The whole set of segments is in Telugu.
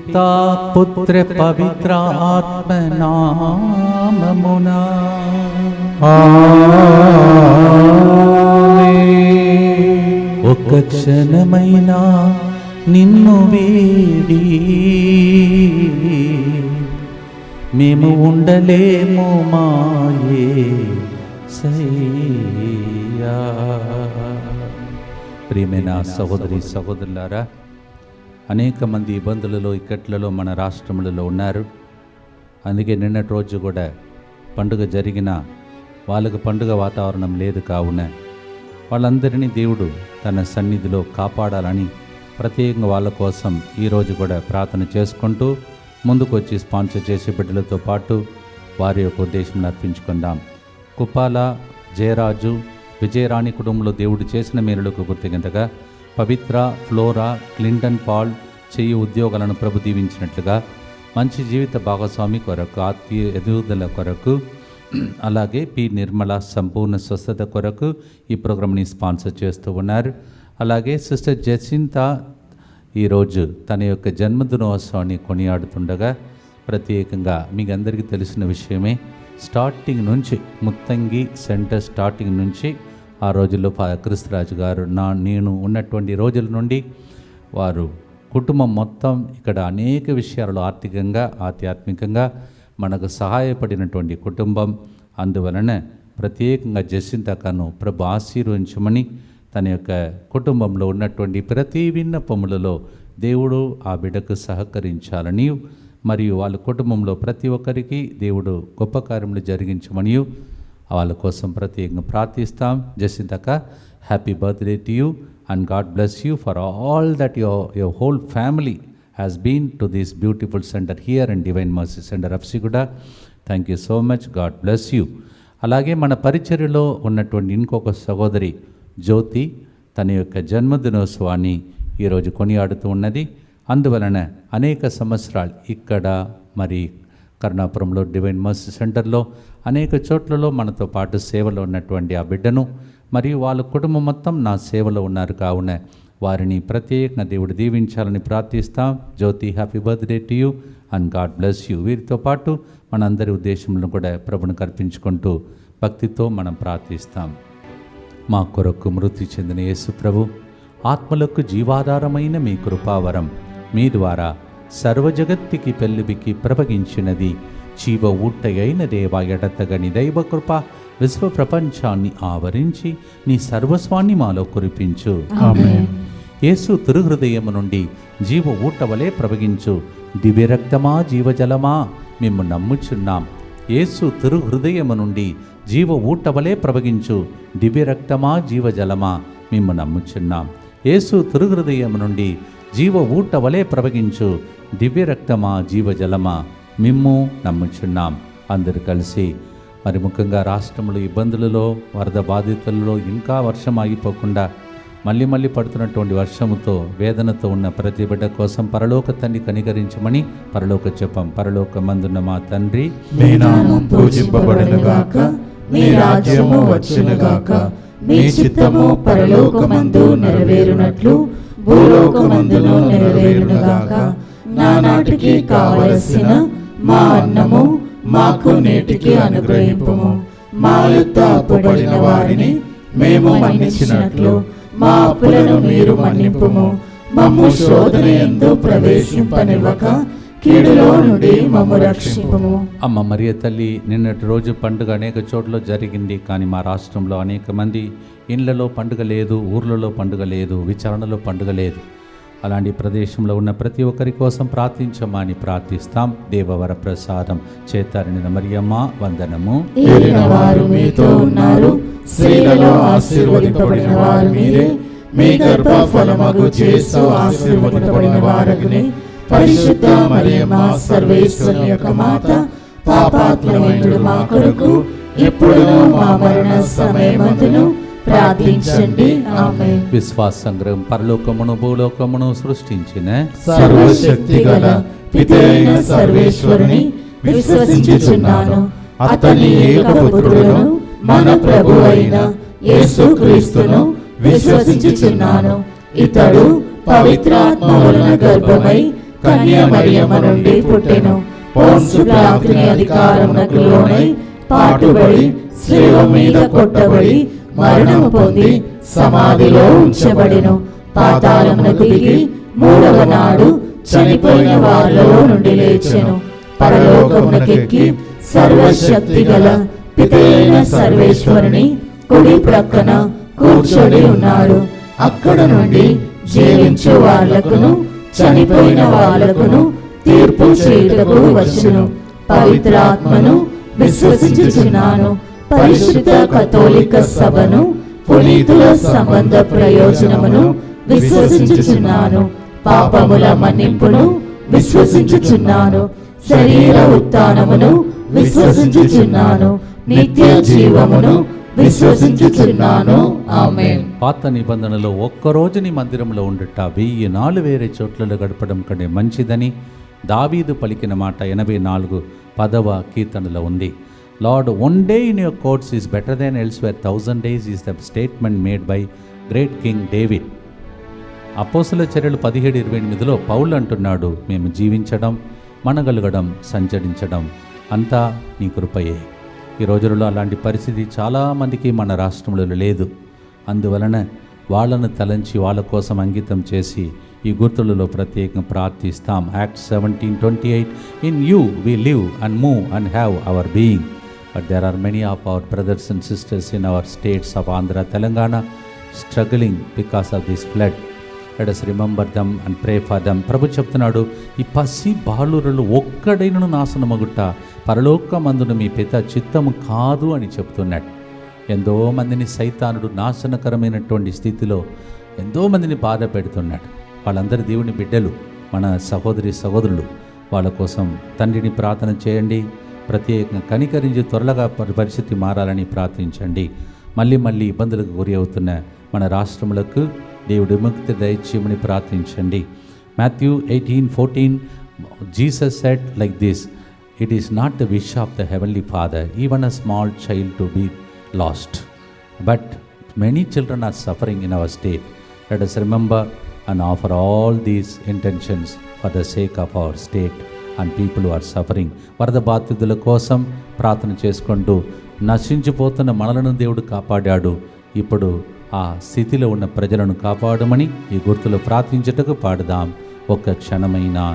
పితా పుత్ర పవిత్ర ఆత్మ నామమునా ఒక్క క్షణమైనా నిన్ను వీడి మేము ఉండలేము మాయే సయ్యా. ప్రియమైన సహోదరి సహోదరులారా, అనేక మంది ఇబ్బందులలో ఇక్కట్లలో మన రాష్ట్రములలో ఉన్నారు. అందుకే నిన్నటి రోజు కూడా పండుగ జరిగిన వాళ్ళకు పండుగ వాతావరణం లేదు. కావున వాళ్ళందరినీ దేవుడు తన సన్నిధిలో కాపాడాలని ప్రత్యేకంగా వాళ్ళ కోసం ఈరోజు కూడా ప్రార్థన చేసుకుంటూ ముందుకు వచ్చి స్పాన్సర్ చేసే బిడ్డలతో పాటు వారి యొక్క ఉద్దేశం అర్పించుకుందాం. కుప్పాల జయరాజు విజయరాణి కుటుంబంలో దేవుడు చేసిన మేలులకు కృతజ్ఞతగా పవిత్ర ఫ్లోరా క్లింటన్ పాల్ చెయ్యి ఉద్యోగాలను ప్రభు దీవించినట్లుగా మంచి జీవిత భాగస్వామి కొరకు ఆత్మీయ ఎదుగుదల కొరకు అలాగే పి నిర్మల సంపూర్ణ స్వస్థత కొరకు ఈ ప్రోగ్రామ్ని స్పాన్సర్ చేస్తూ ఉన్నారు. అలాగే సిస్టర్ జసింత ఈరోజు తన యొక్క జన్మదినోత్సవాన్ని కొనియాడుతుండగా ప్రత్యేకంగా మీకు అందరికీ తెలిసిన విషయమే, స్టార్టింగ్ నుంచి ముత్తంగి సెంటర్ స్టార్టింగ్ నుంచి ఆ రోజుల్లో క్రిస్తురాజు గారు నేను ఉన్నటువంటి రోజుల నుండి వారు కుటుంబం మొత్తం ఇక్కడ అనేక విషయాలలో ఆర్థికంగా ఆధ్యాత్మికంగా మనకు సహాయపడినటువంటి కుటుంబం. అందువలన ప్రత్యేకంగా జసింతకను ప్రభు ఆశీర్వదించమని తన యొక్క కుటుంబంలో ఉన్నటువంటి ప్రతి విన్నపములలో దేవుడు ఆ బిడ్డకు సహకరించాలని మరియు వాళ్ళ కుటుంబంలో ప్రతి ఒక్కరికి దేవుడు గొప్ప కార్యములు జరిగించమని వాళ్ళ కోసం ప్రత్యేకంగా ప్రార్థిస్తాం. జసింతక, happy birthday to you and God bless you for all that your whole family has been to this beautiful center here in Divine Mercy Center Apsiguda. Thank you so much. God bless you. అలాగే మన పరిచర్యలో ఉన్నటువంటి ఇంకొక సహోదరి జ్యోతి తన యొక్క జన్మదినోత్సవాన్ని ఈరోజు కొనియాడుతూ ఉన్నది. అందువలన అనేక సంవత్సరాలు ఇక్కడ మరి కరుణాపురంలో డివైన్ మర్సీ సెంటర్లో అనేక చోట్లలో మనతో పాటు సేవలో ఉన్నటువంటి ఆ బిడ్డను మరియు వాళ్ళ కుటుంబం మొత్తం నా సేవలో ఉన్నారు. కావున వారిని ప్రత్యేకంగా దేవుడు దీవించాలని ప్రార్థిస్తాం. Jyoti, happy birthday to you and God bless you. వీరితో పాటు మనందరి ఉద్దేశంలో కూడా ప్రభుని కర్పించుకుంటూ భక్తితో మనం ప్రార్థిస్తాం. మా కొరకు మృతి చెందిన యేసు ప్రభు, ఆత్మలకు జీవాధారమైన మీ కృపావరం మీ ద్వారా సర్వజగత్తికి పెళ్ళిబికి ప్రవగించినది. జీవ ఊట్టయైన దేవా, ఎడతగని దైవ కృప విశ్వ ప్రపంచాన్ని ఆవరించి నీ సర్వస్వాన్ని మాలో కురిపించు. ఆమేన్. యేసు తిరుహృదయము నుండి జీవ ఊట వలె ప్రవగించు దివ్యరక్తమా జీవజలమా మేము నమ్ముచున్నాం. యేసు తిరుహృదయము నుండి జీవ ఊట వలె ప్రవగించు దివ్యరక్తమా జీవజలమా మేము నమ్ముచున్నాం. యేసు తిరుహృదయము నుండి జీవ ఊట వలె ప్రవగించు దివ్యరక్తమా జీవజలమా మిమ్ము నమ్ముచున్నాం. అందరూ కలిసి మరి ముఖ్యంగా రాష్ట్రంలో ఇబ్బందులలో వరద బాధితులలో ఇంకా వర్షం ఆగిపోకుండా మళ్ళీ పడుతున్నటువంటి వర్షముతో వేదనతో ఉన్న ప్రతి బిడ్డ కోసం పరలోక తండ్రి కనికరించమని పరలోక జపం. పరలోకమందున్న మా తండ్రి, మీ నామం పూజింపబడునుగాక, మీ రాజ్యము వచ్చునుగాక, మీ చిత్తము పరలోకమందు నెరవేరునట్లు భూలోకమందును నెరవేరునుగాక. నానాటికి కావలసిన మా అన్నము మాకు నేటికి అనుగ్రహింపుము. మా యొద్ద అప్పుపడిన వారిని మేము మన్నించినట్లు మా అప్పులను మీరు మన్నింపుము. మమ్ము శోధన యందు ప్రవేశింపనివ్వక కీడులో నుండి మమ్ము రక్షింపుము. అమ్మ మరియ తల్లి, నిన్నటి రోజు పండుగ అనేక చోట్ల జరిగింది. కానీ మా రాష్ట్రంలో అనేక మంది ఇండ్లలో పండుగ లేదు, ఊర్లలో పండుగ లేదు, విచారణలో పండుగ లేదు. అలాంటి ప్రదేశంలో ఉన్న ప్రతి ఒక్కరి కోసం ప్రార్థించమని ప్రార్థిస్తాం. దేవవర ప్రసాదం చేతారిన మరియమ్మ వందనము. ఏలిన వారు మీతో ఉన్నారు, స్త్రీలలో ఆశీర్వదింపబడిన వారు మీరే, మీ గర్భఫలమగు యేసు ఆశీర్వదింపబడిన వారగునే. పరిశుద్ధ మరియమ్మ సర్వేశ్వరుని యొక్క మాత, పాపాత్ములైన మా కొరకు ఇప్పుడును మా మరణ సమయమందును ప్రార్థించండి. ఆమేన్. విశ్వాస సంగ్రహం. పరలోకమును భూలోకమును సృష్టించిన సర్వశక్తి గల పితైన సర్వేశ్వరుని విశ్వసించుచున్నాను. అతని ఏకపుత్రుడును మన ప్రభు అయిన యేసుక్రీస్తును విశ్వసించుచున్నాను. ఇతడు పవిత్రాత్మ వలన గర్భమై కన్య మరియమ్మ నుండి పుట్టెను. పోన్సు పిలాతుని అధికారమునకు లోనై పాటుబడి శిలువ మీద కొట్టబడి మరణము పొంది సమాధిలో ఉంచబడెను. పాతాళమునకు దిగి మూడవ నాడు చనిపోయిన వారిలో నుండి లేచెను. పరలోకమునకెక్కి సర్వశక్తి గల పితైన సర్వేశ్వరుని కుడి ప్రక్కన కూర్చొని ఉన్నాడు. అక్కడ నుండి జీవించు వాళ్లకును చనిపోయిన వాళ్లకును తీర్పు చేయుటకు వచ్చును. పవిత్రాత్మను విశ్వసించుచున్నాను. పరిశుద్ధ కథోలిక సభను, పునీతుల సంబంధ ప్రయోజనమును విశ్వసించుచున్నాను. పాపముల మన్నింపును విశ్వసించుచున్నాను. శరీర ఉత్థానమును విశ్వసించుచున్నాను. నిత్య జీవమును విశ్వసించుచున్నాను. ఆమేన్. పాత నిబంధనలో ఒక్కరోజు నీ మందిరంలో ఉండుట 1000 నాళ్ళు వేరే చోట్లలో గడపడం కంటే మంచిదని దావీదు పలికిన మాట 84వ కీర్తనలో ఉంది. Lord, 1 day in your courts is better than elsewhere. 1000 days is the statement made by great king David. అపోస్తల చర్యలు 17:28లో పౌలు అంటున్నాడు, మేము జీవించడం, మనగలగడం, సంచరించడం అంతా నీ కృపయే. ఈ రోజులలో అలాంటి పరిస్థితి చాలామందికి మన రాష్ట్రంలో లేదు. అందువలన వాళ్ళను తలంచి వాళ్ళ కోసం అంకితం చేసి ఈ గుర్తులలో ప్రత్యేకంగా ప్రార్థిస్తాం. Acts 17:28, in you we live and move and have our being. But there are many of our brothers and sisters in our states of Andhra, Telangana struggling because of this flood. Let us remember them and pray for them. ప్రభు చెప్తున్నాడు, ఈ పసి బాలురులు ఒక్కడైనను నాశనమగుట పరలోకమందున మీ పిత చిత్తము కాదు అని చెప్తున్నాడు. ఎంతో మందిని సైతానుడు నాశనకరమైనటువంటి స్థితిలో ఎంతో మందిని బాధ పెడుతున్నాడు. వాళ్ళందరూ దేవుని బిడ్డలు, మన సహోదరి సహోదరులు. వాళ్ళ కోసం తండ్రిని ప్రార్థన చేయండి. ప్రత్యేకంగా కనికరించి త్వరగా పరిస్థితి మారాలని ప్రార్థించండి. మళ్ళీ ఇబ్బందులకు గురి అవుతున్న మన రాష్ట్రములకు దేవుడు విముక్తి దయచేయమని ప్రార్థించండి. Matthew 18:14 Jesus said like this, it is not the wish of the heavenly father even a small child to be lost, but many children are suffering in our state. Let us remember and offer all these intentions for the sake of our state and people who are suffering. వరద బాధితుల కోసం ప్రార్థన చేసుకుంటూ నశించిపోతున్న మనలను దేవుడు కాపాడాడు. ఇప్పుడు ఆ స్థితిలో ఉన్న ప్రజలను కాపాడమని ఈ గుర్తులు ప్రార్థించుటకు పాడుదాం. ఒక్క క్షణమైనా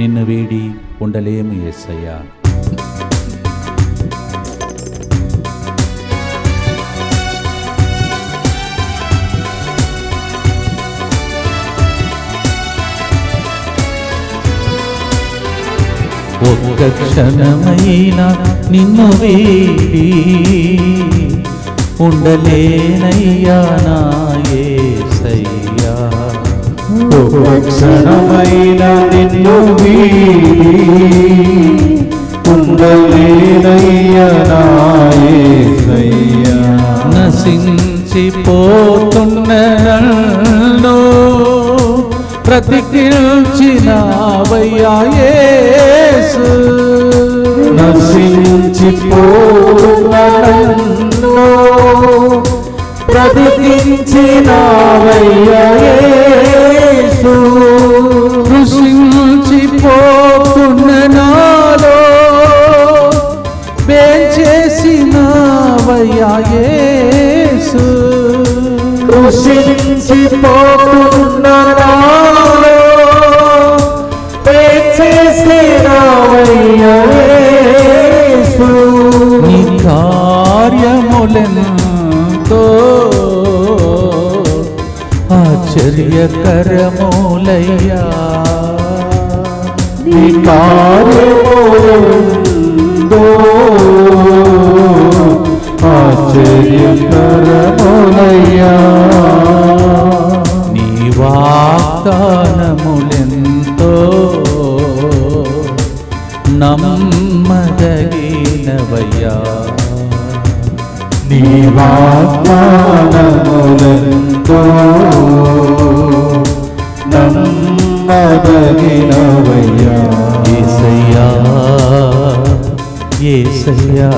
నిన్ను వీడి ఉండలేము యేసయ్యా. ఒక్క క్షణమైనా నిన్ను వీడి ఉండలేనయ్యా నా యేసయ్యా. ఒక్క క్షణమైనా నిన్ను వీడి ఉండలేనయ్యా నా యేసయ్యా. నశించిపోతున్న నన్ను బ్రతికించినావయ్యా యేసు. నశించిపోతున్న నన్ను బ్రతికించినావయ్యా యేసు. కృషించిపోతున్న నాలో వేంచేసినావయ్యా యేసు. కృషించిపోతున్న నాలో వేంచేసినావయ్యా యేసు. నీ కార్యములెంతో ఆశ్చర్యకరములయ్యా. నీ కార్యములెంతో ఆశ్చర్యకరములయ్యా. నీ వాగ్దానములెంతో నమ్మదగినవయ్యా. నీ వాగ్దానములెంతో నమ్మదగినవయ్యా. యేసయ్యా యేసయ్యా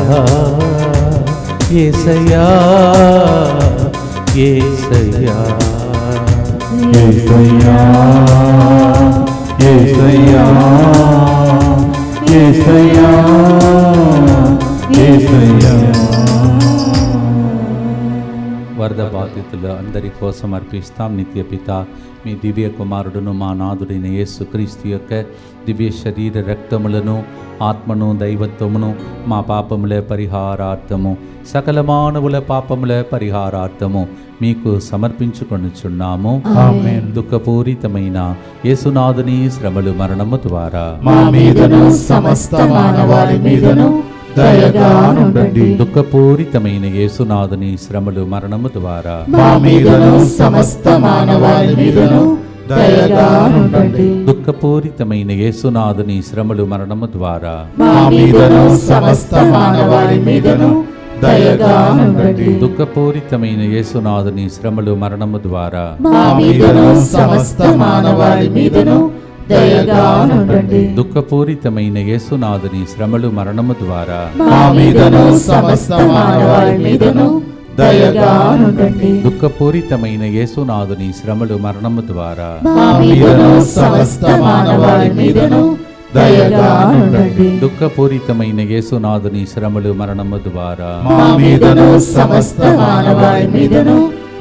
యేసయ్యా యేసయ్యా. యేసయ్యా యేసయ్యా యేసయ్యా యేసయ్యా. వరద బాధితులు అందరి కోసం అర్పిస్తాం. నిత్య పిత, మీ దివ్య కుమారుడును మా నాథుడైన యేసు క్రీస్తు యొక్క దివ్య శరీర రక్తములను, ఆత్మను, దైవత్వమును మా పాపముల పరిహారార్థము, సకల మానవుల పాపముల పరిహారార్థము మీకు సమర్పించుకొనుచున్నాము. ఆమేన్. దుఃఖపూరితమైన యేసునాథుని శ్రమలు మరణము ద్వారా మా మీదను సమస్త మానవాళి మీదను దయగా నుండండి. దుఃఖపూరితమైన యేసునాథుని శ్రమలు మరణము ద్వారా మా మీదను సమస్త మానవాళి మీదను దయగా నుండండి. దుఃఖపూరితమైన యేసునాథుని శ్రమలు మరణము ద్వారా మా మీదను సమస్త మానవాళి మీదను దయగా నుండండి. దుఃఖపూరితమైన యేసునాథుని శ్రమలు మరణము ద్వారా మా మీదను సమస్త మానవాళి మీదను దయగా నుండండి. దుఃఖపూరితమైన యేసునాథుని శ్రమలు మరణము ద్వారా మా మీదను సమస్త మానవాళి మీదను దయగా నుండండి. దుఃఖపూరితమైన యేసునాథుని శ్రమలు మరణము ద్వారా మా మీదను సమస్త మానవాళి మీదను దయగా నుండండి. దుఃఖపూరితమైన యేసునాథుని శ్రమలు మరణము ద్వారా మా మీదను సమస్త మానవాళి మీదను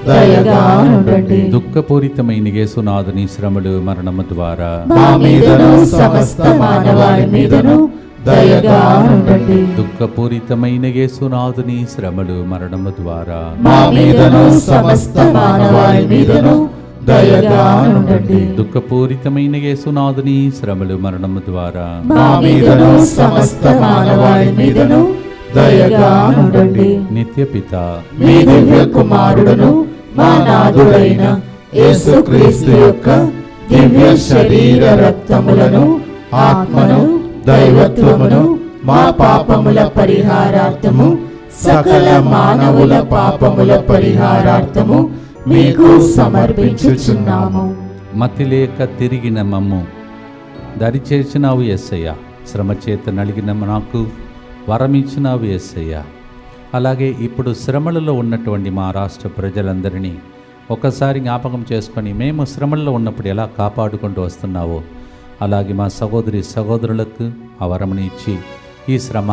దయగా నుండండి. దుఃఖపూరితమైన యేసునాథుని శ్రమలు మరణము ద్వారా మా మీదను సమస్త మానవాళి మీదను దయగా నుండండి. దుఃఖపూరితమైన యేసునాథుని శ్రమలు మరణము ద్వారా మా మీదను సమస్త మానవాళి మీదను దయగా నుండండి. దుఃఖపూరితమైన యేసునాథుని శ్రమలు మరణము ద్వారా మా మీదను సమస్త మానవాళి మీదను దయగా నుండండి. నిత్య పిత, మీ దివ్య కుమారుడును మా నాథుడైన యేసుక్రీస్తు యొక్క దివ్య శరీర రక్తములను, ఆత్మను, దైవత్వమును మా పాపముల పరిహారార్థము, సకల మానవుల పాపముల పరిహారార్థము మీకు సమర్పించుచున్నాము. మతిలేక తిరిగిన మమ్ము దరిచేర్చినావు యేసయ్య. శ్రమ చేత నలిగిన నాకు వరమిచ్చినావు యేసయ్య. అలాగే ఇప్పుడు శ్రమలలో ఉన్నటువంటి మా రాష్ట్ర ప్రజలందరినీ ఒకసారి జ్ఞాపకం చేసుకొని మేము శ్రమల్లో ఉన్నప్పుడు ఎలా కాపాడుకుంటూ వస్తున్నావో అలాగే మా సహోదరి సహోదరులకు ఆ వరముని ఇచ్చి ఈ శ్రమ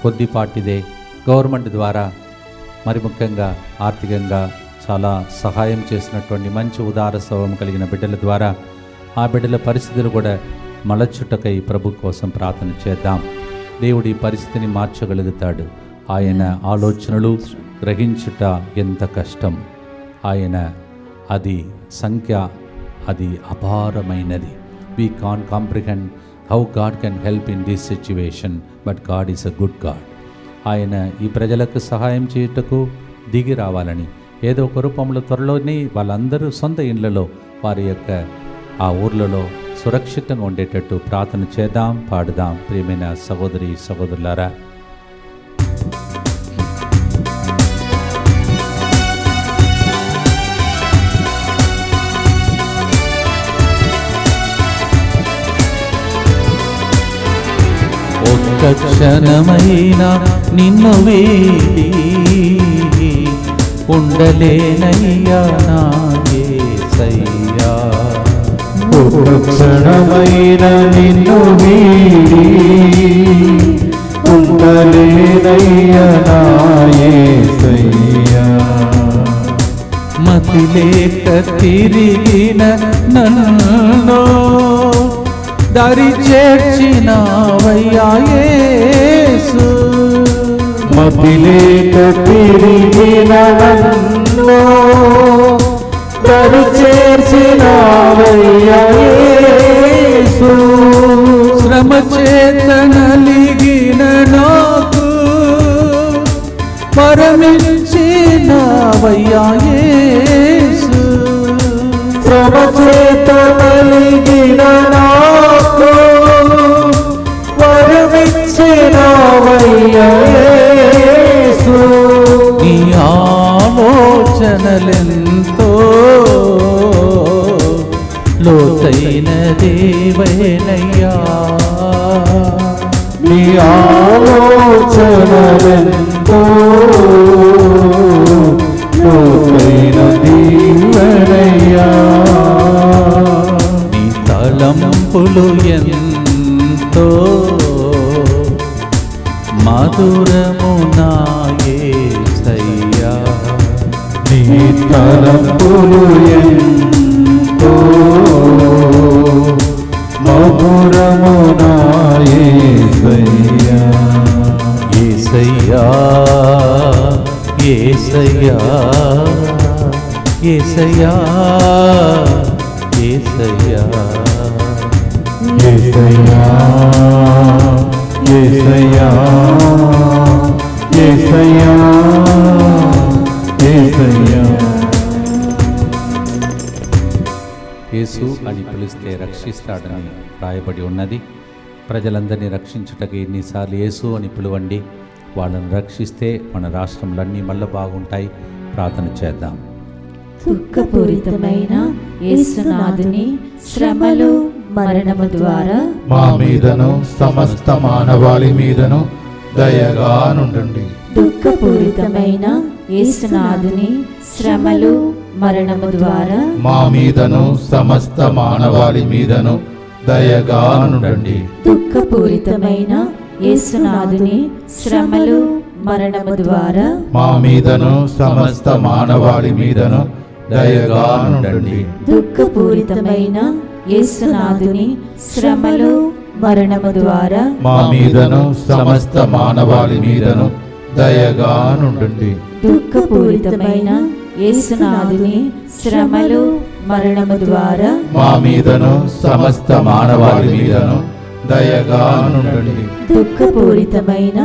కొద్దిపాటిదే, గవర్నమెంట్ ద్వారా మరి ముఖ్యంగా ఆర్థికంగా చాలా సహాయం చేసినటువంటి మంచి ఉదార స్వభావం కలిగిన బిడ్డల ద్వారా ఆ బిడ్డల పరిస్థితులు కూడా మలచుటకై ప్రభు కోసం ప్రార్థన చేద్దాం. దేవుడి పరిస్థితిని మార్చగలుగుతాడు. ఆయన ఆలోచనలు గ్రహించుట ఎంత కష్టం. ఆయన అది సంఖ్య అది అపారమైనది. We can comprehend how God can help in this situation, but God is a good God. ఆయన ఈ ప్రజలకు సహాయం చేయుటకు దిగి రావాలని ఏదో ఒక రూపంలో త్వరలోనే వాళ్ళందరూ సొంత ఇండ్లలో వారి యొక్క ఆ ఊర్లలో సురక్షితంగా ఉండేటట్టు ప్రార్థన చేద్దాం, పాడుదాం. ప్రియమైన సహోదరి సహోదరులారా, ఒక్క క్షణమైన నిన్ను వీడి ఉండలేనయ్యా నా యేసయ్యా. ఒక్క క్షణమైన నిన్ను వీడి ఉండలేనయ్యా నా యేసయ్యా. మతిలేక తిరిగిన నన్ను దరి చేర్చినావయ్యా యేసు. మతిలేక తిరిగిన నన్ను దరి చేర్చినావయ్యా యేసు. శ్రమ చేత నలిగిన నాకు వరమిచ్చినావయ్యా యేసు. శ్రమ చేత నలిగిన నాకు వరమిచ్చినావయ్యా యేసు. నీ ఆలోచనలెంతో లోతైన దేవనయ్యా. నీ ఆలోచనలెంతో లోతైన దీవెనయ్యా. నీ తలంపులెంతో ఎంతో మధురము నా యేసయ్యా. నీ తలంపులు ఎంతో మధురము నా యేసయ్యా. యేసయ్యా యేసయ్యా యేసయ్యా యేసయ్యా యేసయ్యా యేసయ్యా యేసయ్యా యేసయ్యా. యేసు అని పిలిస్తే రక్షిస్తాడని రాయబడి ఉన్నది. ప్రజలందరినీ రక్షించుటకు ఎన్నిసార్లు యేసు అని పిలువండి, వాళ్ళని రక్షిస్తే మన రాష్ట్రంలన్నీ మళ్ళీ బాగుంటాయి. ప్రార్థన చేద్దాం. దుఃఖపూరితమైన యేసునాథుని శ్రమలు మరణము ద్వారా మా మీదను సమస్త మానవాళి మీదను దయగా నుండండి. దుఃఖపూరితమైన యేసునాథుని శ్రమలు మరణము ద్వారా మా మీదను సమస్త మానవాళి మీదను దయగా నుండండి. దుఃఖపూరితమైన యేసునాథుని శ్రమలు మరణము ద్వారా మా మీదను సమస్త మానవాళి మీదను దయగా నుండండి. దుఃఖపూరితమైన యేసునాథుని శ్రమలు మరణము ద్వారా మా మీదను సమస్త మానవాళి మీదను దయగా నుండండి. దుఃఖపూరితమైన యేసునాథుని శ్రమలు మరణము ద్వారా మా మీదను సమస్త మానవాళి మీదను దయగా నుండండి. దుఃఖపూరితమైన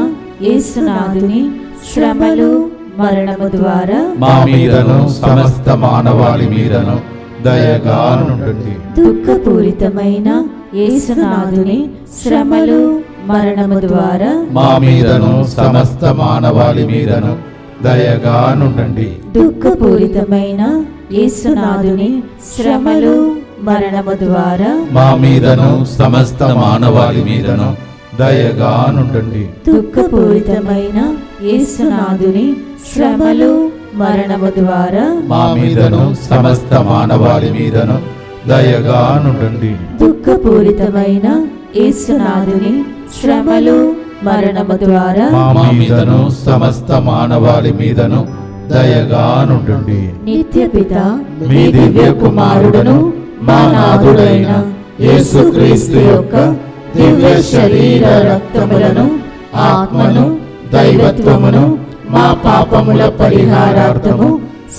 యేసునాథుని శ్రమలు మరణము ద్వారా మా మీదను సమస్త మానవాళి మీదను దయగా నుండండి. దుఃఖపూరితమైన యేసునాథుని శ్రమలు మరణము ద్వారా మా మీదను సమస్త మానవాళి మీదను దయగా నుండండి. దుఃఖపూరితమైన యేసునాథుని శ్రమలు మరణము ద్వారా మా మీదను సమస్త మానవాళి మీదను దయగా నుండండి. దుఃఖపూరితమైన యేసునాథుని శ్రమలు మరణము ద్వారా మా మీదను సమస్త మానవాళి మీదను దయగా నుండండి. దుఃఖపూరితమైన యేసునాథుని శ్రమలు మరణము ద్వారా మా మీదను సమస్త మానవాళి మీదను దయగా నుండండి. నిత్యపిత మీ దివ్య కుమారుడును మా నాథుడైన యేసుక్రీస్తు యొక్క దివ్య శరీర రక్తములను ఆత్మను దైవత్వమును మా పాపముల పరిహారార్థము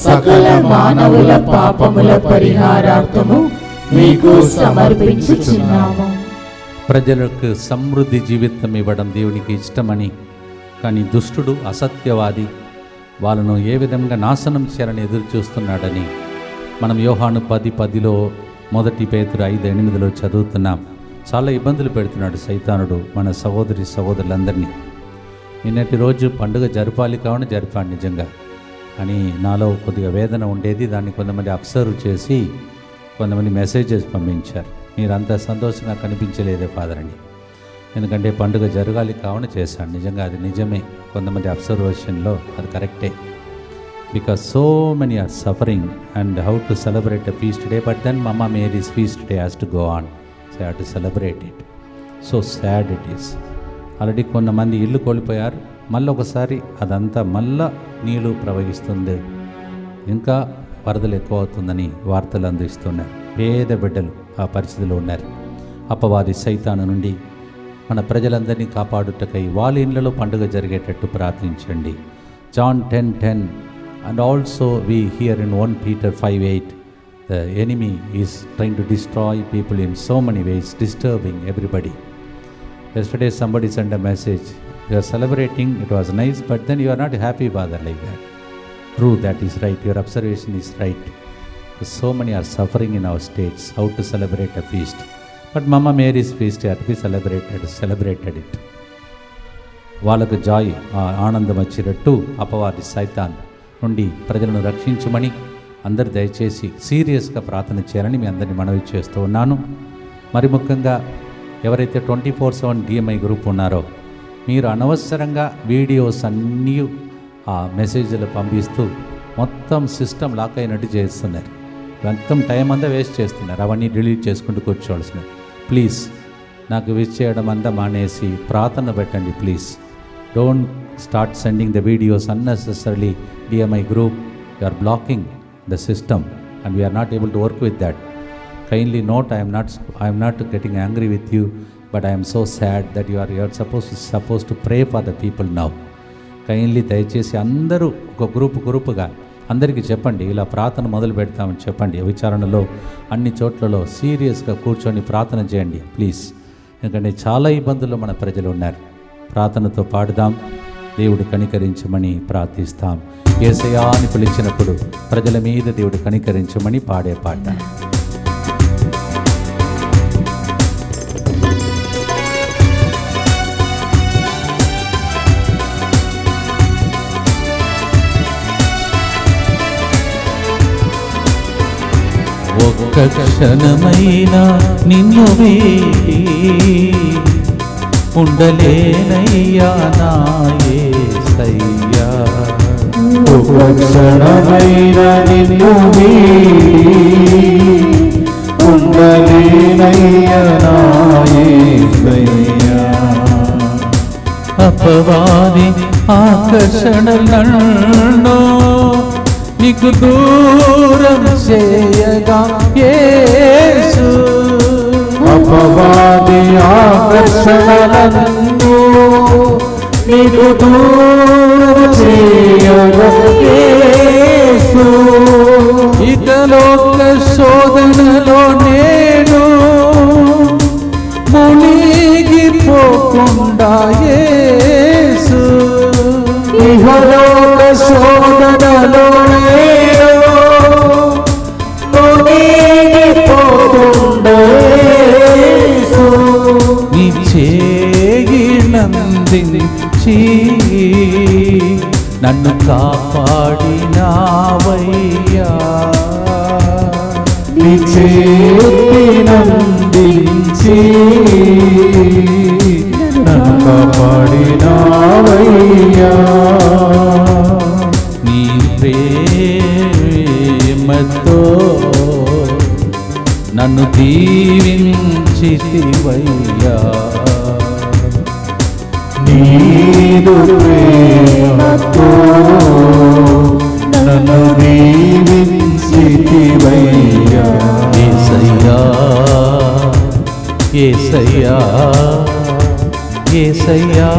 సకల మానవుల పాపముల పరిహారార్థము మీకు సమర్పించుచున్నాము. ప్రజలకు సమృద్ధి జీవితం ఇవ్వడం దేవునికి ఇష్టమని, కానీ దుష్టుడు అసత్యవాది వాళ్ళను ఏ విధంగా నాశనం చేయాలని ఎదురు చూస్తున్నాడని మనం యోహాను 10:10 మొదటి పేతురు 5:8 చదువుతున్నాం. చాలా ఇబ్బందులు పెడుతున్నాడు సైతానుడు మన సహోదరులందరినీ. నిన్నటి రోజు పండుగ జరపాలి కావున జరిపాడు నిజంగా అని నాలో కొద్దిగా వేదన ఉండేది. దాన్ని కొంతమంది అబ్జర్వ్ చేసి కొంతమంది మెసేజెస్ పంపించారు, మీరంతా సంతోషంగా కనిపించలేదే ఫాదర్ అని. ఎందుకంటే పండుగ జరగాలి కావున చేశాను. నిజంగా అది నిజమే, కొంతమంది అబ్జర్వేషన్లో అది కరెక్టే. Because so many are suffering and how to celebrate a feast day, but then mamma Mary's feast day has to go on, so have to celebrate it. So sad it is. Already కొంతమంది ఇల్లు కోల్పోయారు, మళ్ళీ ఒకసారి అదంతా మళ్ళా నీళ్లు ప్రవహిస్తుంది, ఇంకా వరదలు ఎక్కువ అవుతుందని వార్తలు అందిస్తున్నారు. పేద బిడ్డలు ఆ పరిస్థితిలో ఉన్నారు. అపవాది సైతాను నుండి మన ప్రజలందరినీ కాపాడుటకై వాళ్ళ ఇళ్లలో పండుగ జరిగేటట్టు ప్రార్థించండి. John 10:10 and also we hear in 1 Peter 5:8 the enemy is trying to destroy people in so many ways, disturbing everybody. Yesterday somebody sent a message, you are celebrating, it was nice, but then you are not happy father like that. True, that is right, your observation is right. So many are suffering in our states, how to celebrate a feast. But Mama Mary's feast had to be celebrated it. వాళ్ళకు జాయ్ ఆనందం వచ్చేటట్టు అపవాది సైతాన్ నుండి ప్రజలను రక్షించమని అందరు దయచేసి సీరియస్గా ప్రార్థన చేయాలని మీ అందరినీ మనవి చేస్తూ ఉన్నాను. మరి ముఖ్యంగా ఎవరైతే 24/7 DMI గ్రూప్ ఉన్నారో మీరు అనవసరంగా వీడియోస్ అన్నీ ఆ మెసేజ్లు పంపిస్తూ మొత్తం సిస్టమ్ లాక్ అయినట్టు చేస్తున్నారు. మొత్తం టైం అంతా వేస్ట్ చేస్తున్నారు. అవన్నీ డిలీట్ చేసుకుంటూ కూర్చోవలసినవి. ప్లీజ్ నాకు విష్ చేయడం అంతా మానేసి ప్రార్థన పెట్టండి please. Don't start sending the videos unnecessarily via my group. You are blocking the system and we are not able to work with that. Kindly note, I am not getting angry with you, but I am so sad that you are supposed to pray for the people now. Kindly దయచేసి అందరూ ఒక గ్రూపుగా అందరికీ చెప్పండి, ఇలా ప్రార్థన మొదలు పెడతామని చెప్పండి. విచారణలో అన్ని చోట్లలో సీరియస్గా కూర్చొని ప్రార్థన చేయండి ప్లీజ్. ఎందుకంటే చాలా ఇబ్బందుల్లో మన ప్రజలు ఉన్నారు. ప్రార్థనతో పాడుదాం, దేవుడు కనికరించమని ప్రార్థిస్తాం. యేసయ్యా అని పిలిచినప్పుడు ప్రజల మీద దేవుడు కనికరించమని పాడే పాట. ఒక్క క్షణమైనా నిన్ను వీడి ఉండలేనయ్యా నా యేసయ్యా. ఒక్క క్షణమైనా నిన్ను వీడి ఉండలేనయ్యా నా యేసయ్యా. అపవాది ఆకర్షణ నన్ను నీకు దూరం చేయగా యేసు. అపవాది ఆకర్షణలను నీకు దూరం చేయగా యేసు. ఇక లోక శోధనలో నేను మునిగిపోకుండా యేసు. ఇహలోక శోధనలో నేను మునిగిపోకుండా యేసు. నీ చేయి నందించి నన్ను కాపాడినావయ్యా. నీ చేతి నందించి నన్ను కాపాడినావయ్యా. నీ ప్రేమతో నన్ను దీవించితివయ్యా. నీదు ప్రేమతో నన్ను దీవించితివయ్యా. యేసయ్యా యేసయ్యా యేసయ్యా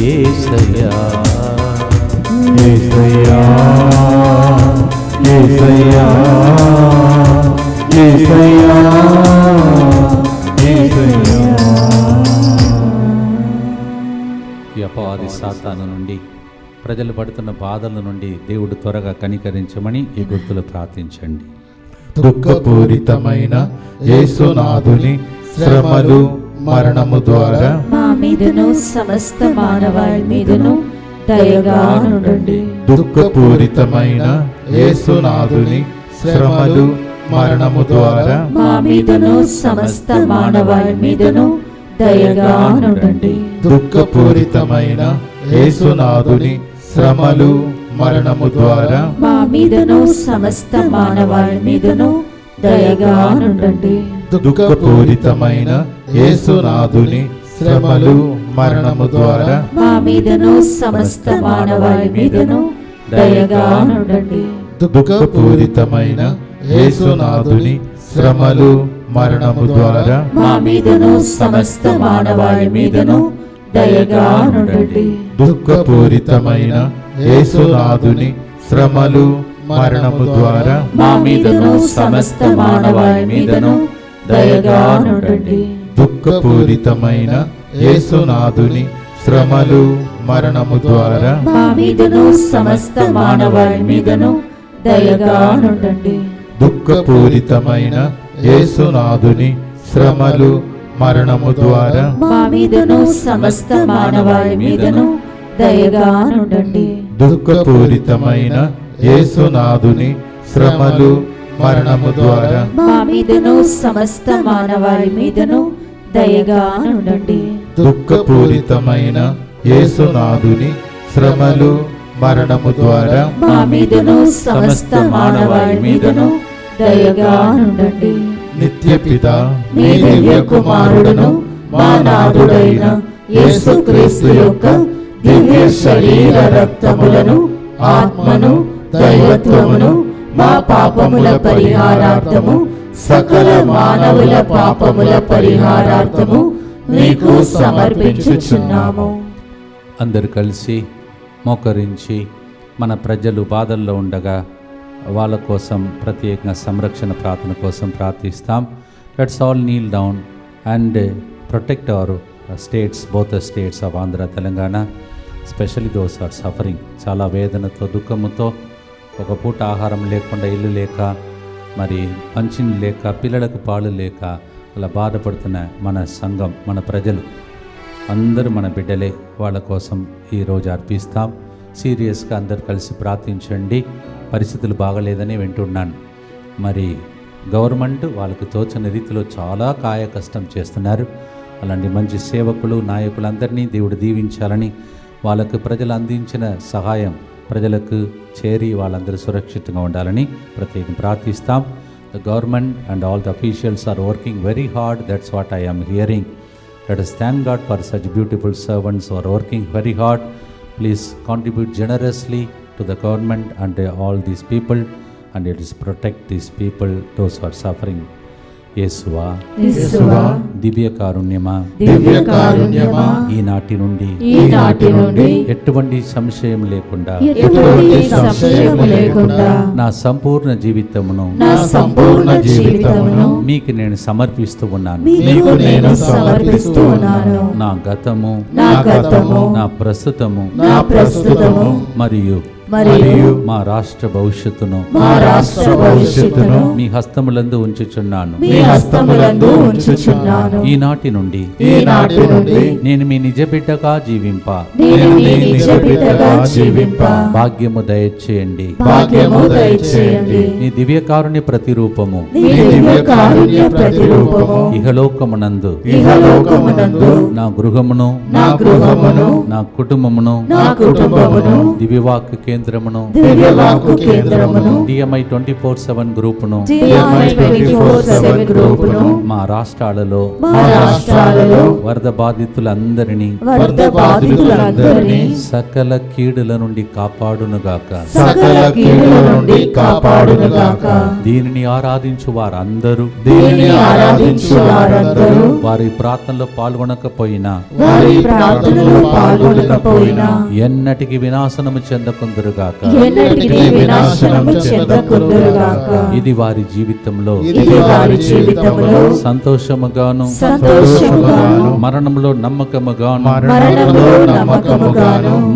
యేసయ్యా యేసయ్యా యేసయ్యా యేసయ్యా యేసయ్యా. ఈ అపవాది సాతాను నుండి ప్రజలు పడుతున్న బాధల నుండి దేవుడు త్వరగా కనికరించమని ఈ గుర్తులు ప్రార్థించండి. దుఃఖపూరితమైన యేసునాథుని శ్రమలు మరణము ద్వారా మా మీదను సమస్త మానవాళి మీదను దయగా నుండండి. దుఃఖపూరితమైన యేసునాథుని శ్రమలు మరణము ద్వారా మా మీదను సమస్త మానవాళి మీదను దయగా నుండండి. దుఃఖపూరితమైన యేసునాథుని శ్రమలు మరణము ద్వారా మా మీదను సమస్త మానవాళి మీదను దయగా నుండండి. దుఃఖపూరితమైన యేసునాథుని శ్రమలు మరణము ద్వారా మా మీదను సమస్త మానవాళి మీదను దయగా నుండండి. దుఃఖపూరితమైన యేసునాథుని శ్రమలు మరణము ద్వారా మా మీదను సమస్త మానవాళి మీదను దయగా నుండండి. దుఃఖపూరితమైన యేసునాథుని శ్రమలు మరణము ద్వారా మా మీదను సమస్త మానవాళి మీదను దయగా నుండండి. దుఃఖపూరితమైన యేసునాథుని శ్రమలు మరణము ద్వారా మా మీదను సమస్త మానవాళి మీదను దయగా నుండండి. దుఃఖపూరితమైన యేసునాథుని శ్రమలు మరణము ద్వారా మా మీదను సమస్త మానవాళి మీదను దయగా నుండండి. దుఃఖపూరితమైన యేసునాథుని శ్రమలు మరణము ద్వారా మా మీదను సమస్త మానవాళి మీదను దయగా నుండండి. దుఃఖపూరితమైన యేసునాథుని శ్రమలు మరణము ద్వారా మా మీదను సమస్త మానవాళి మీదను దయగా నుండండి. నిత్య పిత మీ దివ్య కుమారుడును మా నాథుడైన యేసుక్రీస్తు యొక్క దివ్య శరీర రక్తములను ఆత్మను దైవత్వమును మా పాపముల పరిహారార్థము సకల మానవుల పాపముల పరిహారార్థము మీకు సమర్పించుచున్నాము. అందరు కలిసి మోకరించి మన ప్రజలు బాధల్లో ఉండగా వాళ్ళ కోసం ప్రత్యేకంగా సంరక్షణ ప్రార్థన కోసం ప్రార్థిస్తాం. Let's all kneel down and protect our states, both states of Andhra Telangana, specially those are suffering. చాలా వేదనతో దుఃఖముతో, ఒక పూట ఆహారం లేకుండా, ఇల్లు లేక, మరి పంచిని లేక, పిల్లలకు పాలు లేక అలా బాధపడుతున్న మన సంఘం, మన ప్రజలు అందరూ మన బిడ్డలే. వాళ్ళ కోసం ఈరోజు అర్పిస్తాం. సీరియస్గా అందరు కలిసి ప్రార్థించండి. పరిస్థితులు బాగలేదని వింటున్నాను. మరి గవర్నమెంట్ వాళ్ళకు తోచిన రీతిలో చాలా కాయ కష్టం చేస్తున్నారు. అలాంటి మంచి సేవకులు, నాయకులందరినీ దేవుడు దీవించాలని, వాళ్ళకు ప్రజలు అందించిన సహాయం ప్రజలకు చేరి వాళ్ళందరూ సురక్షితంగా ఉండాలని ప్రత్యేకంగా ప్రార్థిస్తాం. The government and all the officials are working very hard. That's what I am hearing. Let us thank God for such beautiful servants who are working very hard. Please contribute generously to the government and all these people, and it is protect these people, those who are suffering. యేసువా, దివ్య కారుణ్యమా, ఈనాటి నుండి ఎటువంటి సంశయం లేకుండా నా సంపూర్ణ జీవితమును మీకు నేను సమర్పిస్తూ ఉన్నాను. నా గతము, నా ప్రస్తుతము మరియు మా రాష్ట్ర భవిష్యత్తును మీ హస్తములందు ఉంచుచున్నాను. ఈనాటి నుండి నేను మీ నిజ బిడ్డగా జీవింప భాగ్యము దయచేయండి. నీ దివ్యకారుణ్య ప్రతిరూపము ఇహలోకమునందు నా గృహమును, నా కుటుంబమును, దివ్యవాక్య కేంద్రమును, DMI 24/7 గ్రూపును, మా రాష్ట్రాలలో వరద బాధితులందరినీ సకల కీడుల నుండి కాపాడునుగాక. దీనిని ఆరాధించు వారందరూ వారి ప్రార్థనలో పాల్గొనకపోయినా ఎన్నటికి వినాశనము చెందకుందురుగాక. ఇది వారి జీవితంలో సంతోషముగాను, మరణంలో నమ్మకముగాను,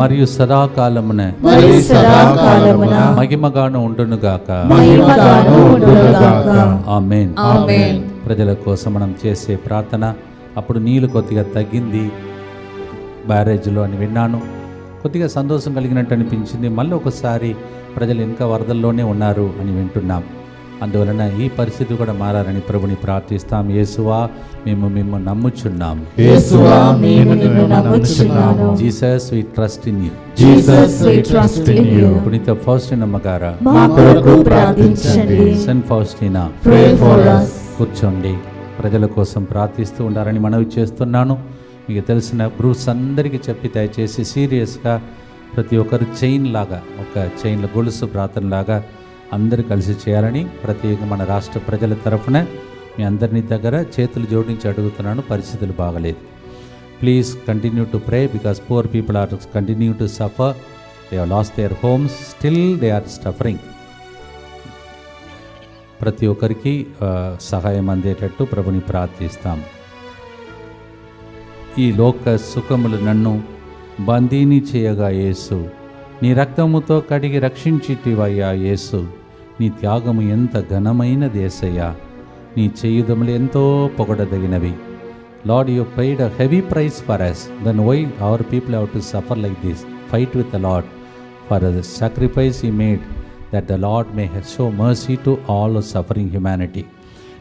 మరియు సదాకాలమున మహిమగాను ఉండునుగాక. ఆమేన్. ప్రజల కోసం మనం చేసే ప్రార్థన. అప్పుడు నీళ్ళు కొద్దిగా తగ్గింది బ్యారేజ్లో అని విన్నాను. కొద్దిగా సంతోషం కలిగినట్టు అనిపించింది. మళ్ళీ ఒకసారి ప్రజలు ఇంకా వరదల్లోనే ఉన్నారు అని వింటున్నాం. అందువలన ఈ పరిస్థితి కూడా మారాలని ప్రభుని ప్రార్థిస్తాం. యేసువా, మేము మిమ్ము నమ్ముచున్నాం. Jesus, we trust in you. పునీత ఫౌస్టినా అమ్మగారా, సెయింట్ ఫౌస్టినా, కూర్చోండి. ప్రజల కోసం ప్రార్థిస్తూ ఉండాలని మనవి చేస్తున్నాను. మీకు తెలిసిన బ్రూస్ అందరికీ చెప్పి దయచేసి సీరియస్గా ప్రతి ఒక్కరు చైన్ లాగా, ఒక చైన్ల గొలుసు ప్రార్థన లాగా అందరూ కలిసి చేయాలని ప్రత్యేకంగా మన రాష్ట్ర ప్రజల తరఫున మీ అందరినీ దగ్గర చేతులు జోడించి అడుగుతున్నాను. పరిస్థితులు బాగలేదు. Please continue to pray because poor people are continue to suffer. They have lost their homes, still they are suffering. ప్రతి ఒక్కరికి సహాయం అందేటట్టు ప్రభుని ప్రార్థిస్తాం. ఈ లోక సుఖములు నన్ను బందీని చేయగా యేసు, నీ రక్తముతో కడిగి రక్షించితివయ్యా యేసు. నీ త్యాగము ఎంత ఘనమైనది యేసయ్యా. నీ చేయుదములు ఎంతో పొగడదగినవి. Lord, you paid a heavy price for us. Then why our people have to suffer like this? Fight with the Lord for the sacrifice he made, that the Lord may show mercy to all of suffering humanity.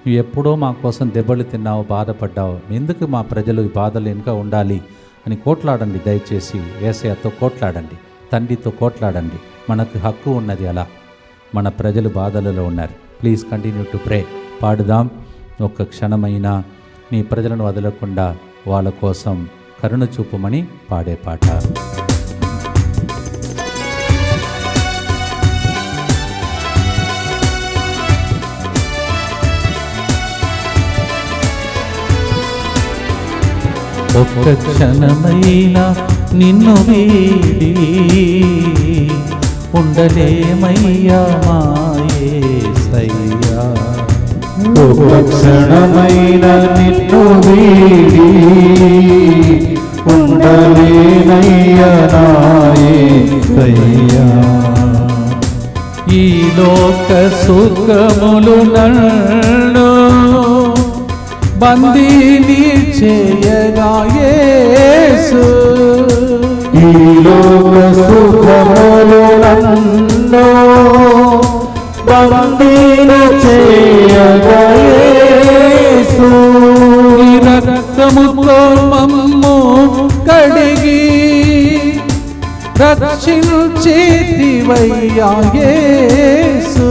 నువ్వు ఎప్పుడో మా కోసం దెబ్బలు తిన్నావు, బాధపడ్డావు. ఎందుకు మా ప్రజలు ఈ బాధలు ఇంకా ఉండాలి అని కోట్లాడండి. దయచేసి యేసయ్యతో కోట్లాడండి, తండ్రితో కోట్లాడండి. మనకు హక్కు ఉన్నది. అలా మన ప్రజలు బాధలలో ఉన్నారు. Please continue to pray. పాడుదాం. ఒక్క క్షణమైనా నీ ప్రజలను వదలకుండా వాళ్ళ కోసం కరుణ చూపుమని పాడే పాట. ఒక్క క్షణమైనా నిన్ను వీడి ఉండలేమయ్యా మా యేసయ్యా. ఒక్క క్షణమైన నిన్ను వీడి ఉండలేనయ్యా నా యేసయ్యా. ఈ లోక సుఖములు నన్ను బందీని చేయగా యేసు. ఈ లోక సుఖములు నన్ను బందీని చేయగా యేసు. నీ రక్తముతో మమ్ము కడిగి రక్షించితివయ్యా యేసు.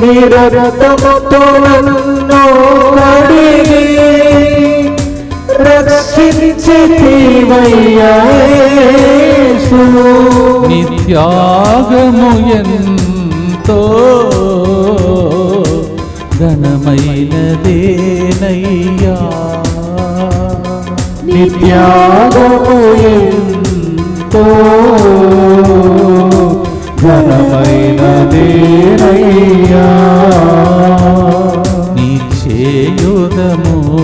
నీ రక్తముతో నన్ను కడిగి రక్షించితివయ్యా యేసు. నీ త్యాగము ఎంతో ఘనమైనదేనయ్యా. నీ త్యాగము ఎంతో ఘనమైనదేనయ్యా. నీ చేయుదములెంతో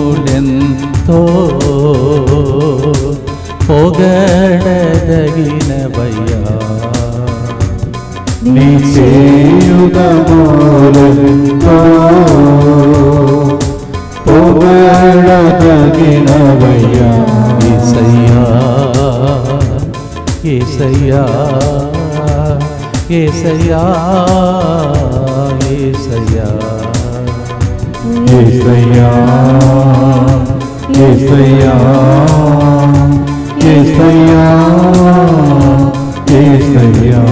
పొగడదగినవయ్యా. నీ చేయుదములెంతో పొగడదగినవయ్యా. యేసయ్యా యేసయ్యా యేసయ్యా యేసయ్యా. యేసయ్యా యేసయ్యా యేసయ్యా యేసయ్యా.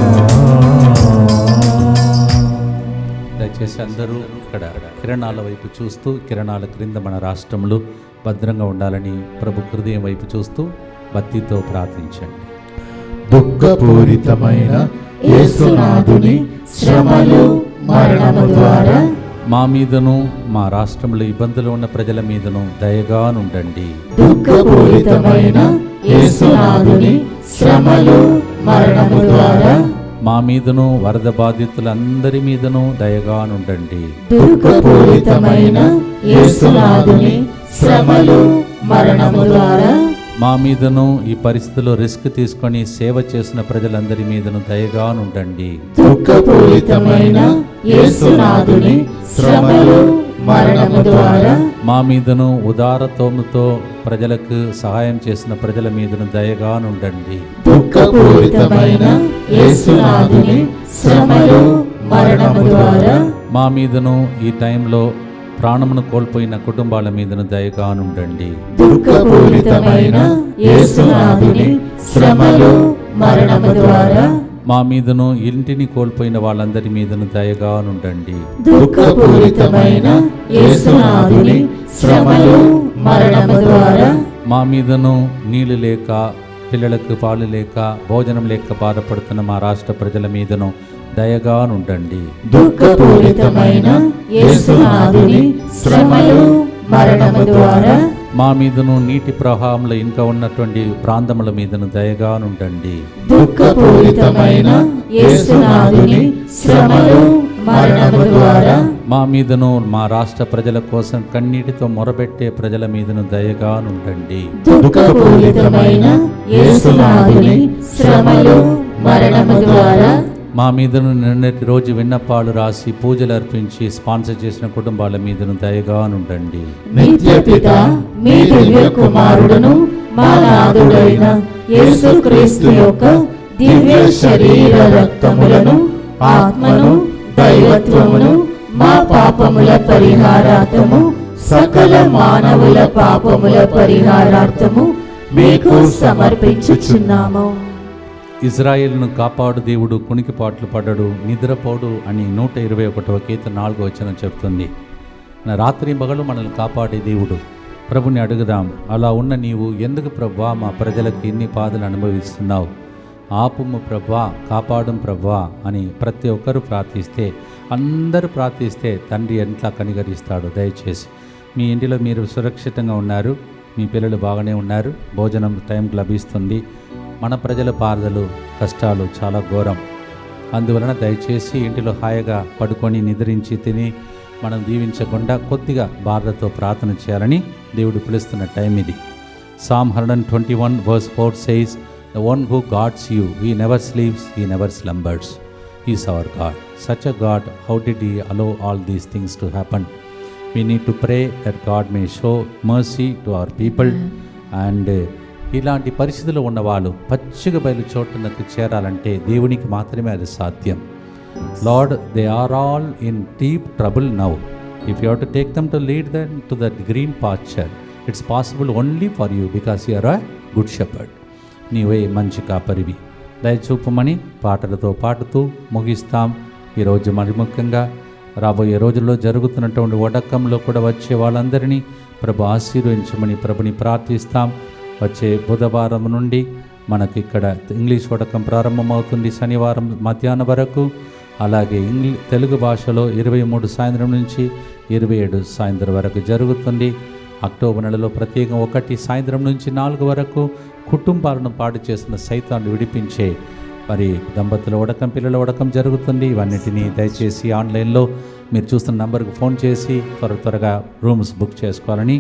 దయచేసి అందరూ ఇక్కడ కిరణాల వైపు చూస్తూ, కిరణాల క్రింద మన రాష్ట్రములు భద్రంగా ఉండాలని ప్రభు హృదయం వైపు చూస్తూ భక్తితో ప్రార్థించండి. దుఃఖపూరితమైన యేసునాథుని శ్రమలు మరణము ద్వారా మా మీదను మా రాష్ట్రంలో ఇబ్బందులు ఉన్న ప్రజల మీదను దయగా నుండండి. దుఃఖపూరితమైన యేసునాథుని శ్రమలు మరణము ద్వారా మా మీదను వరద బాధితులందరి మీదను దయగా నుండండి. దుఃఖపూరితమైన యేసునాథుని శ్రమలు మరణము ద్వారా మా మీదను ఈ పరిస్థితిలో రిస్క్ తీసుకొని సేవ చేసిన ప్రజలందరి మీదను దయగా నుండండి. దుఃఖపూరితమైన యేసునాథుని శ్రమలు మరణము ద్వారా మా మీదను ఉదారతోముతో ప్రజలకు సహాయం చేసిన ప్రజల మీదను దయగా నుండండి. దుఃఖపూరితమైన యేసునాథుని శ్రమలు మరణము ద్వారా మా మీదను ఈ టైంలో ప్రాణమును కోల్పోయిన కుటుంబాల మీదను దయగా నుండండి. దుఃఖపూరితమైన యేసునాథుని శ్రమలు మరణము ద్వారా మా మీదను ఇంటిని కోల్పోయిన వాళ్ళందరి మీదను దయగా నుండండి. దుఃఖపూరితమైన యేసునాథుని శ్రమలు మరణము ద్వారా మా మీదను నీళ్లు లేక, పిల్లలకు పాలు లేక, భోజనం లేక బాధపడుతున్న మా రాష్ట్ర ప్రజల మీదను దయగా నుండండి. దుఃఖపూరితమైన యేసునాథుని శ్రమలు మరణము ద్వారా మా మీదను నీటి ప్రవాహంలో ఇంకా ఉన్నటువంటి ప్రాంతముల మీదను దయగా నుండండి. దుఃఖపూరితమైన యేసునాథుని శ్రమలు మరణము ద్వారా మా మీదను మా రాష్ట్ర ప్రజల కోసం కన్నీటితో మొరబెట్టే ప్రజల మీదను దయగా నుండండి. దుఃఖపూరితమైన యేసునాథుని శ్రమలు మరణము ద్వారా మా మీదను నిన్నటి రోజు విన్నపాలు రాసి పూజలు అర్పించి స్పాన్సర్ చేసిన కుటుంబాల మీదను దయగా నుండండి. నిత్యపిత మీ దివ్య కుమారుడును మా నాథుడైన యేసుక్రీస్తు యొక్క దివ్య శరీర రక్తములను, ఆత్మను, దైవత్వమును మా పాపముల పరిహారార్థము, సకల మానవుల పాపముల పరిహారార్థము మీకు సమర్పించుచున్నాము. ఇజ్రాయేలును కాపాడు దేవుడు కునికిపాట్లు పడడు, నిద్రపోడు అని 121వ కీర్తన 4వ వచనం చెప్తుంది. రాత్రి పగలు మనల్ని కాపాడే దేవుడు. ప్రభుని అడుగుదాం, అలా ఉన్న నీవు ఎందుకు ప్రభువా మా ప్రజలకు ఇన్ని బాధలు అనుభవిస్తున్నావు? ఆపుము ప్రభువా, కాపాడం ప్రభువా అని ప్రతి ఒక్కరూ ప్రార్థిస్తే, అందరూ ప్రార్థిస్తే తండ్రి ఎంతలా కనికరిస్తాడు. దయచేసి మీ ఇంటిలో మీరు సురక్షితంగా ఉన్నారు, మీ పిల్లలు బాగానే ఉన్నారు, భోజనం టైంకి లభిస్తుంది. మన ప్రజల బాధలు కష్టాలు చాలా ఘోరం. అందువలన దయచేసి ఇంటిలో హాయిగా పడుకొని నిద్రించి తిని మనం దీవించకుండా కొద్దిగా బాధతో ప్రార్థన చేయాలని దేవుడు పిలుస్తున్న టైం ఇది. Psalm 121 verse 4 says, "The one who guards you, he never sleeps, he never slumbers. He is our God." Such a God, how did he allow all these things to happen? We need to pray that God may show mercy to our people. And ఇలాంటి పరిస్థితుల్లో ఉన్నవాళ్ళు పచ్చిక బయలు చోటునకు చేరాలంటే దేవునికి మాత్రమే అది సాధ్యం. Lord, they are all in deep trouble now. If you have to take them to lead them to that green pasture, it's possible only for you because you are a good shepherd. నీవే మంచి కాపరివి. దయచూపమని పాటలతో పాడుతూ ముగిస్తాం. ఈరోజు మరి ముఖ్యంగా రాబోయే రోజుల్లో జరుగుతున్నటువంటి వడకంలో కూడా వచ్చే వాళ్ళందరినీ ప్రభు ఆశీర్వదించమని ప్రభుని ప్రార్థిస్తాం. వచ్చే బుధవారం నుండి మనకి ఇక్కడ ఇంగ్లీష్ వడకం ప్రారంభమవుతుంది, శనివారం మధ్యాహ్నం వరకు. అలాగే తెలుగు భాషలో 23 సాయంత్రం నుంచి 27 సాయంత్రం వరకు జరుగుతుంది. అక్టోబర్ నెలలో ప్రత్యేకం 1 సాయంత్రం నుంచి 4 వరకు కుటుంబాలను పాడు చేసిన సైతాన్ని విడిపించే మరి దంపతుల వడకం, పిల్లల వడకం జరుగుతుంది. ఇవన్నిటినీ దయచేసి ఆన్లైన్లో మీరు చూస్తున్న నంబర్కి ఫోన్ చేసి త్వరగా రూమ్స్ బుక్ చేసుకోవాలని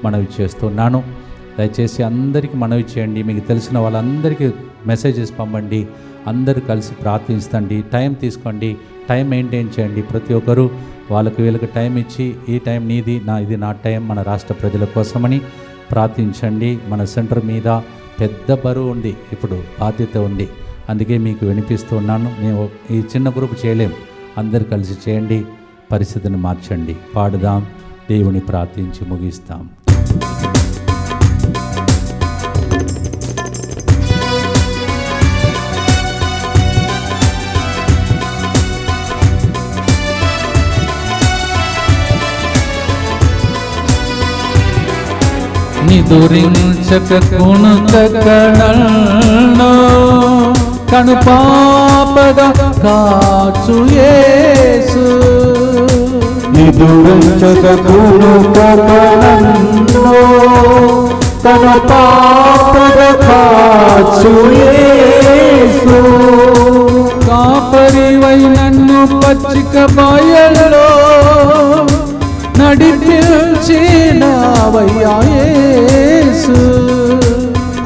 మనవి చేస్తున్నాను. దయచేసి అందరికీ మనవి చేయండి, మీకు తెలిసిన వాళ్ళందరికీ మెసేజెస్ పంపండి, అందరూ కలిసి ప్రార్థించండి, టైం తీసుకోండి, టైం మెయింటైన్ చేయండి. ప్రతి ఒక్కరూ వీళ్ళకి టైం ఇచ్చి ఈ టైం నీది, ఇది నా టైం మన రాష్ట్ర ప్రజల కోసమని ప్రార్థించండి. మన సెంటర్ మీద పెద్ద బరువు ఉంది, ఇప్పుడు బాధ్యత ఉంది. అందుకే మీకు వినిపిస్తున్నాను. మేము ఈ చిన్న గ్రూప్ చేయలేం, అందరు కలిసి చేయండి, పరిస్థితిని మార్చండి. పాడుదాం, దేవుని ప్రార్థించి ముగిస్తాం. నిదురించక కునుకనో కనుపాపగా కాచు యేసు. నిదురించక కునుకనో కనుపాపగా కాచు యేసు. కాపరివై నన్ను పచ్చిక బయల్లో నడిపించినవయ్యా యేసు.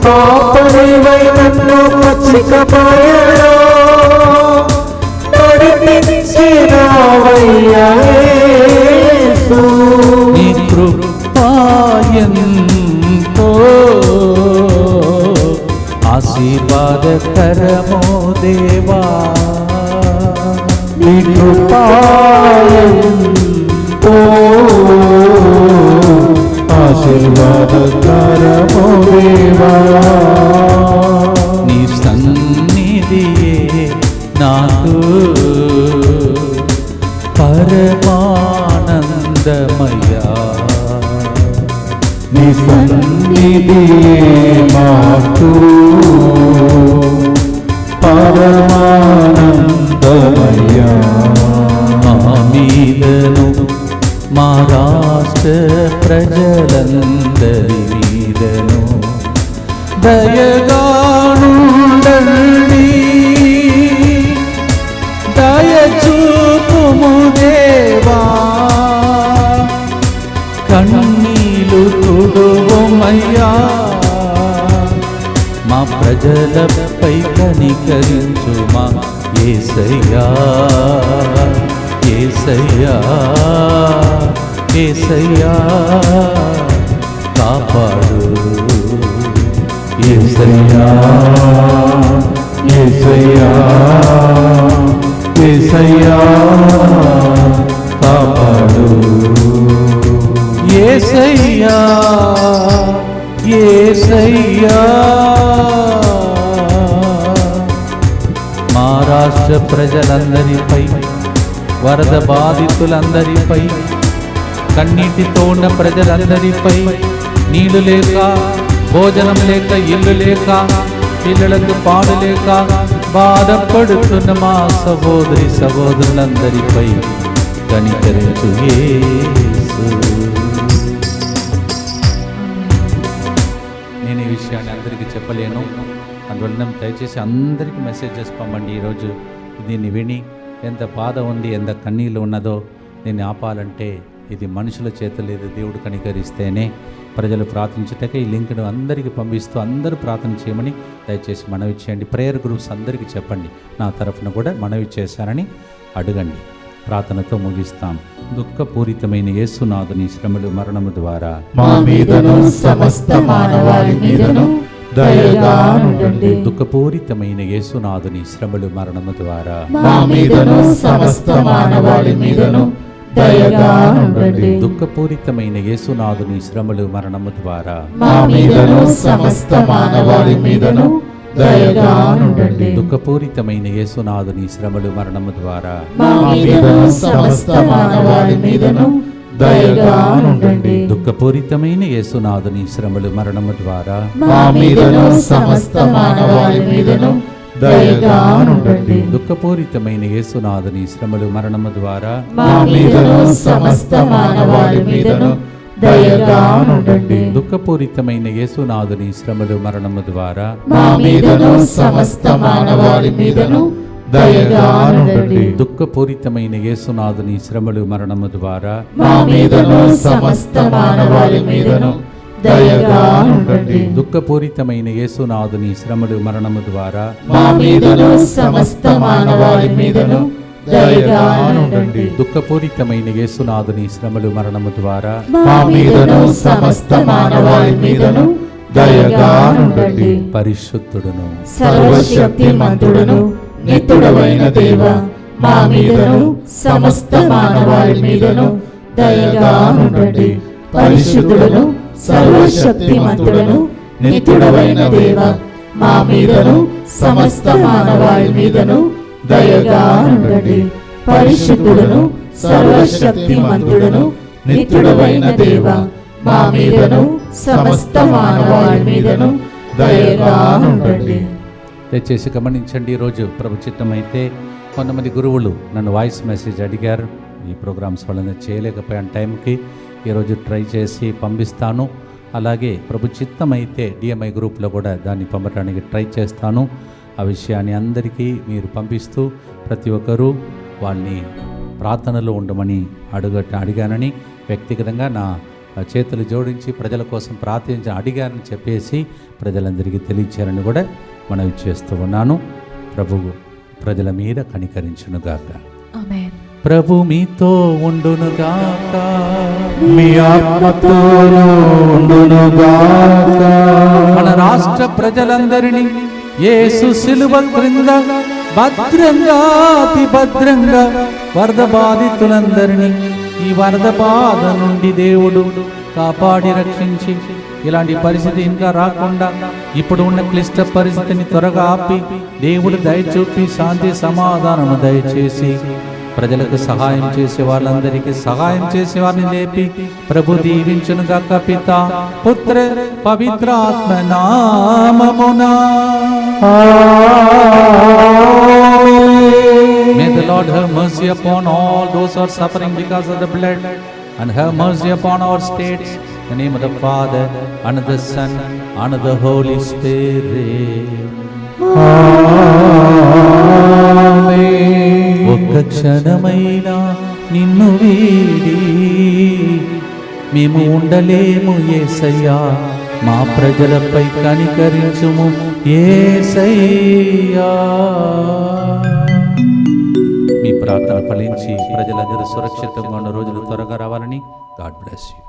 కాపరివై నన్ను పచ్చిక బయల్లో నడిపించినవయ్యా యేసు. నీ కృపా ఎంతో ఆశీర్వాదకరమో దేవా. నీ కృపా ఎంతో ఆశీర్వాదకరమో దేవా. నీ సన్నిధియే నాకు పరమానందమయ్యా. నీ సన్నిధియే మాకు పరమానందమయ్యా. మా మీదను మా రాష్ట్ర ప్రజలందరి మీదను దయగానుండండి. దయచూపుము దేవా, కన్నీలు తుడువుమయ్యా. మా ప్రజలపై కనికరించు మా యేసయ్యా. యేసయ్యా యేసయ్యా కాపాడు. యేసయ్యా యేసయ్యా యేసయ్యా కాపాడు. యేసయ్యా యేసయ్యా. మా రాష్ట్ర ప్రజలందరిపై, వరద బాధితులందరిపై కన్నీటితో ఉన్న ప్రజలందరిపై, నీళ్లు లేక, భోజనం లేక, ఇల్లు లేక, పిల్లలకు పాలు లేక బాధపడుతున్న మా సహోదరి సహోదరులందరిపై కనికరించు యేసు. నేను ఈ విషయాన్ని అందరికీ చెప్పలేను, అందువల్ల దయచేసి అందరికీ మెసేజెస్ పంపండి. ఈరోజు దీన్ని విని ఎంత బాధ ఉంది, ఎంత కన్నీళ్ళు ఉన్నదో దీన్ని ఆపాలంటే ఇది మనుషుల చేతులు, ఇది దేవుడు కనికరిస్తేనే. ప్రజలు ప్రార్థించుటకే ఈ లింక్ను అందరికీ పంపిస్తూ అందరూ ప్రార్థన చేయమని దయచేసి మనవి చేయండి. ప్రేయర్ గ్రూప్స్ అందరికీ చెప్పండి, నా తరఫున కూడా మనవి చేశారని అడగండి. ప్రార్థనతో ముగిస్తాం. దుఃఖపూరితమైన యేసునాథుని శ్రమలు మరణము ద్వారా మా మీదను సమస్త మానవాళి మీదను దయగా ఉండండి. దుఃఖపూరితమైన యేసునాథుని శ్రమలు మరణము ద్వారా మా మీదను సమస్త మానవాళి మీదను దయగా ఉండండి. దుఃఖపూరితమైన యేసునాథుని శ్రమలు మరణము ద్వారా మా మీదను సమస్త మానవాళి మీదను దయగా ఉండండి. దుఃఖపూరితమైన యేసునాథుని శ్రమలు మరణము ద్వారా మా మీదను సమస్త మానవాళి మీదను దయగా ఉండండి. దుఃఖపూరితమైన యేసునాథుని శ్రమలు మరణము ద్వారా మా మీదను సమస్త మానవాళి మీదను దయగా ఉండండి. దుఃఖపూరితమైన యేసునాథుని శ్రమలు మరణము ద్వారా మా మీదను సమస్త మానవాళి మీదను దయగా ఉండండి. దుఃఖపూరితమైన యేసునాథుని శ్రమలు మరణము ద్వారా మా మీదను సమస్త మానవాళి మీదను దయగా ఉండండి. దుఃఖపూరితమైన యేసునాథుని శ్రమలు మరణము ద్వారా మా మీదను సమస్త మానవాళి మీదను దయగా ఉండండి. దుఃఖపూరితమైన యేసునాథుని శ్రమలు మరణము ద్వారా మా మీదను సమస్త మానవాళి మీదను దయగా ఉండండి. దుఃఖపూరితమైన యేసునాథుని శ్రమలు మరణము ద్వారా మా మీదను సమస్త మానవాళి మీదను దయగా ఉండండి. పరిశుద్ధుడును సర్వశక్తిమంతుడును నిత్యుడవైన దేవ, మా మీదను సమస్త మానవాళి మీదను దయగా ఉండండి. పరిశుద్ధుడును సర్వశక్తిమంతుడును నిత్యుడవైన దేవ, మా మీదను సమస్త మానవాళి మీదను దయగా ఉండండి. పరిశుద్ధుడును సర్వశక్తిమంతుడును నిత్యుడవైన దేవ, మా మీదను సమస్త మానవాళి మీదను దయగా ఉండండి. దయచేసి గమనించండి, ఈరోజు ప్రభు చిత్తమైతే కొంతమంది గురువులు నన్ను వాయిస్ మెసేజ్ అడిగారు. ఈ ప్రోగ్రామ్స్ వలన చేయలేకపోయాను టైంకి, ఈరోజు ట్రై చేసి పంపిస్తాను. అలాగే ప్రభు చిత్తమైతే డిఎంఐ గ్రూప్లో కూడా దాన్ని పంపడానికి ట్రై చేస్తాను. ఆ విషయాన్ని అందరికీ మీరు ప్రతి ఒక్కరూ వాళ్ళని ప్రార్థనలో ఉండమని అడిగానని వ్యక్తిగతంగా నా చేతులు జోడించి ప్రజల కోసం ప్రార్థించి అడిగానని చెప్పేసి ప్రజలందరికీ తెలియచేయాలని కూడా మనవి చేస్తూ ఉన్నాను. ప్రభువు ప్రజల మీద కనికరించునుగాక. ఆమేన్. ప్రభు మీతో ఉండునుగాక, మీ ఆత్మతోనూ ఉండునుగాక. మన రాష్ట్ర ప్రజలందరినీ యేసు శిలువ క్రింద భద్రంగా అతి భద్రంగా వరద బాధితులందరినీ ఈ వరద బాధ నుండి దేవుడు కాపాడి రక్షించి ఇలాంటి పరిస్థితి ఇంకా రాకుండా ఇప్పుడు ఉన్న క్లిష్ట పరిస్థితిని త్వరగా ఆపి దేవుడు దయచూపి శాంతి సమాధానము దయచేసి ప్రజలకు సహాయం చేసే వాళ్ళందరికీ సహాయం చేసే వారిని లేపి ప్రభు దీవించునుగాక. పిత పుత్ర పవిత్ర ఆత్మ నామమునా. May the Lord have mercy upon all those who are suffering because of the blood, and have mercy upon our states. In the name of the Father, and of the Son, and of the Holy Spirit. ఒక్క క్షణమైనా నిన్ను వీడి మేము ఉండలేము యేసయ్యా, మా ప్రజలపై కనికరించుము యేసయ్యా. మీ ప్రార్థన ఫలించి ప్రజలందరూ సురక్షితంగా ఉన్న రోజులు త్వరగా రావాలని. God bless you.